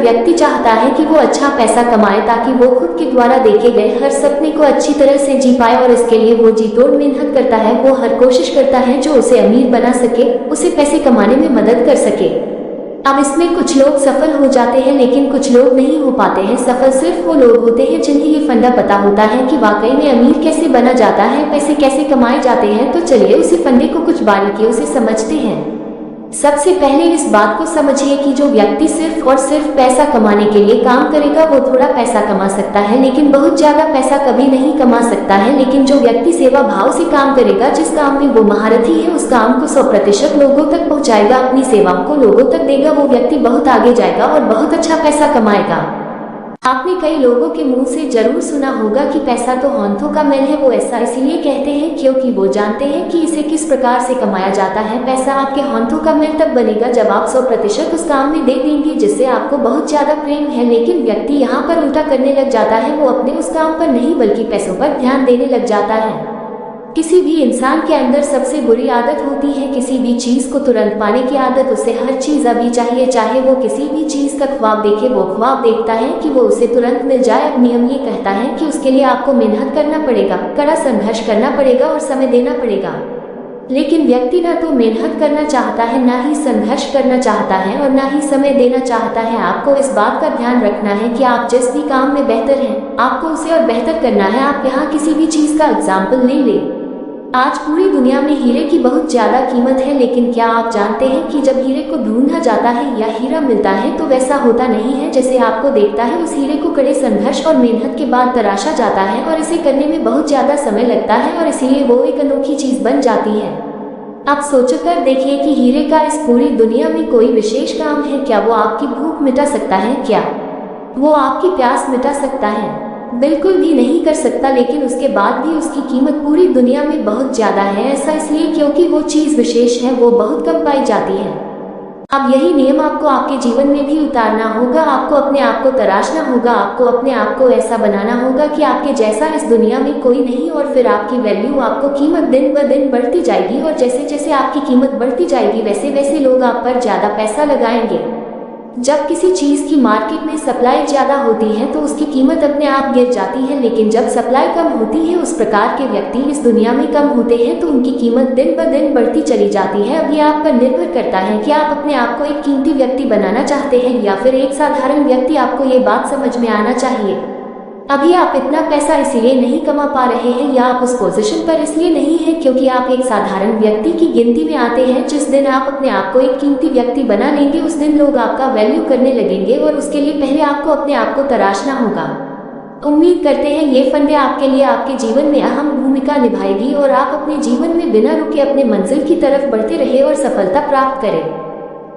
व्यक्ति चाहता है कि वो अच्छा पैसा कमाए ताकि वो खुद के द्वारा देखे गए हर सपने को अच्छी तरह से जी पाए, और इसके लिए वो जी तोड़ मेहनत करता है। वो हर कोशिश करता है जो उसे अमीर बना सके, उसे पैसे कमाने में मदद कर सके। अब इसमें कुछ लोग सफल हो जाते हैं लेकिन कुछ लोग नहीं हो पाते हैं। सफल सिर्फ वो लोग होते हैं जिन्हें ये फंडा पता होता है कि वाकई में अमीर कैसे बना जाता है, पैसे कैसे कमाए जाते हैं। तो चलिए उसी फंडे को कुछ बारीकियों से समझते हैं। सबसे पहले इस बात को समझिए कि जो व्यक्ति सिर्फ और सिर्फ पैसा कमाने के लिए काम करेगा वो थोड़ा पैसा कमा सकता है लेकिन बहुत ज्यादा पैसा कभी नहीं कमा सकता है। लेकिन जो व्यक्ति सेवा भाव से काम करेगा, जिस काम में वो महारथी है, उस काम को 100% लोगों तक पहुंचाएगा, अपनी सेवाओं को लोगों तक देगा, वो व्यक्ति बहुत आगे जाएगा और बहुत अच्छा पैसा कमाएगा। आपने कई लोगों के मुंह से जरूर सुना होगा कि पैसा तो हाथों का मैल है। वो ऐसा इसलिए कहते हैं क्योंकि वो जानते हैं कि इसे किस प्रकार से कमाया जाता है। पैसा आपके हाथों का मैल तब बनेगा जब आप 100% उस काम में दे देंगे जिससे आपको बहुत ज्यादा प्रेम है। लेकिन व्यक्ति यहाँ पर उल्टा करने लग जाता है। वो अपने उस काम पर नहीं बल्कि पैसों पर ध्यान देने लग जाता है। किसी भी इंसान के अंदर सबसे बुरी आदत होती है किसी भी चीज को तुरंत पाने की आदत। उसे हर चीज अभी चाहिए, चाहे वो किसी भी चीज का ख्वाब देखे। वो ख्वाब देखता है कि वो उसे तुरंत मिल जाए। अब नियम ये कहता है कि उसके लिए आपको मेहनत करना पड़ेगा, कड़ा संघर्ष करना पड़ेगा और समय देना पड़ेगा। लेकिन व्यक्ति ना तो मेहनत करना चाहता है, ना ही संघर्ष करना चाहता है और ना ही समय देना चाहता है। आपको इस बात का ध्यान रखना है कि आप जिस भी काम में बेहतर हैं, आपको उसे और बेहतर करना है। आप यहाँ किसी भी चीज का एग्जाम्पल ले ले। आज पूरी दुनिया में हीरे की बहुत ज्यादा कीमत है, लेकिन क्या आप जानते हैं कि जब हीरे को ढूंढा जाता है या हीरा मिलता है तो वैसा होता नहीं है जैसे आपको देखता है। उस हीरे को कड़े संघर्ष और मेहनत के बाद तराशा जाता है और इसे करने में बहुत ज्यादा समय लगता है और इसीलिए वो एक अनोखी चीज बन जाती है। आप सोचकर देखिए कि हीरे का इस पूरी दुनिया में कोई विशेष काम है क्या? वो आपकी भूख मिटा सकता है क्या? वो आपकी प्यास मिटा सकता है? बिल्कुल भी नहीं कर सकता। लेकिन उसके बाद भी उसकी कीमत पूरी दुनिया में बहुत ज्यादा है। ऐसा इसलिए क्योंकि वो चीज विशेष है, वो बहुत कम पाई जाती है। अब यही नियम आपको आपके जीवन में भी उतारना होगा। आपको अपने आप को तराशना होगा, आपको अपने आप को ऐसा बनाना होगा कि आपके जैसा इस दुनिया में कोई नहीं, और फिर आपकी वैल्यू, आपको कीमत दिन ब दिन बढ़ती जाएगी। और जैसे जैसे आपकी कीमत बढ़ती जाएगी वैसे वैसे लोग आप पर ज्यादा पैसा लगाएंगे। जब किसी चीज की मार्केट में सप्लाई ज्यादा होती है तो उसकी कीमत अपने आप गिर जाती है, लेकिन जब सप्लाई कम होती है, उस प्रकार के व्यक्ति इस दुनिया में कम होते हैं तो उनकी कीमत दिन ब दिन बढ़ती चली जाती है। अब ये आप पर निर्भर करता है कि आप अपने आप को एक कीमती व्यक्ति बनाना चाहते हैं या फिर एक साधारण व्यक्ति। आपको ये बात समझ में आना चाहिए। अभी आप इतना पैसा इसलिए नहीं कमा पा रहे हैं या आप उस पोजीशन पर इसलिए नहीं है क्योंकि आप एक साधारण व्यक्ति की गिनती में आते हैं। जिस दिन आप अपने आप को एक कीमती व्यक्ति बना लेंगे उस दिन लोग आपका वैल्यू करने लगेंगे, और उसके लिए पहले आपको अपने आप को तराशना होगा। उम्मीद करते हैं ये फंडे आपके लिए आपके जीवन में अहम भूमिका निभाएगी और आप अपने जीवन में बिना रुके अपने मंजिल की तरफ बढ़ते रहे और सफलता प्राप्त करें।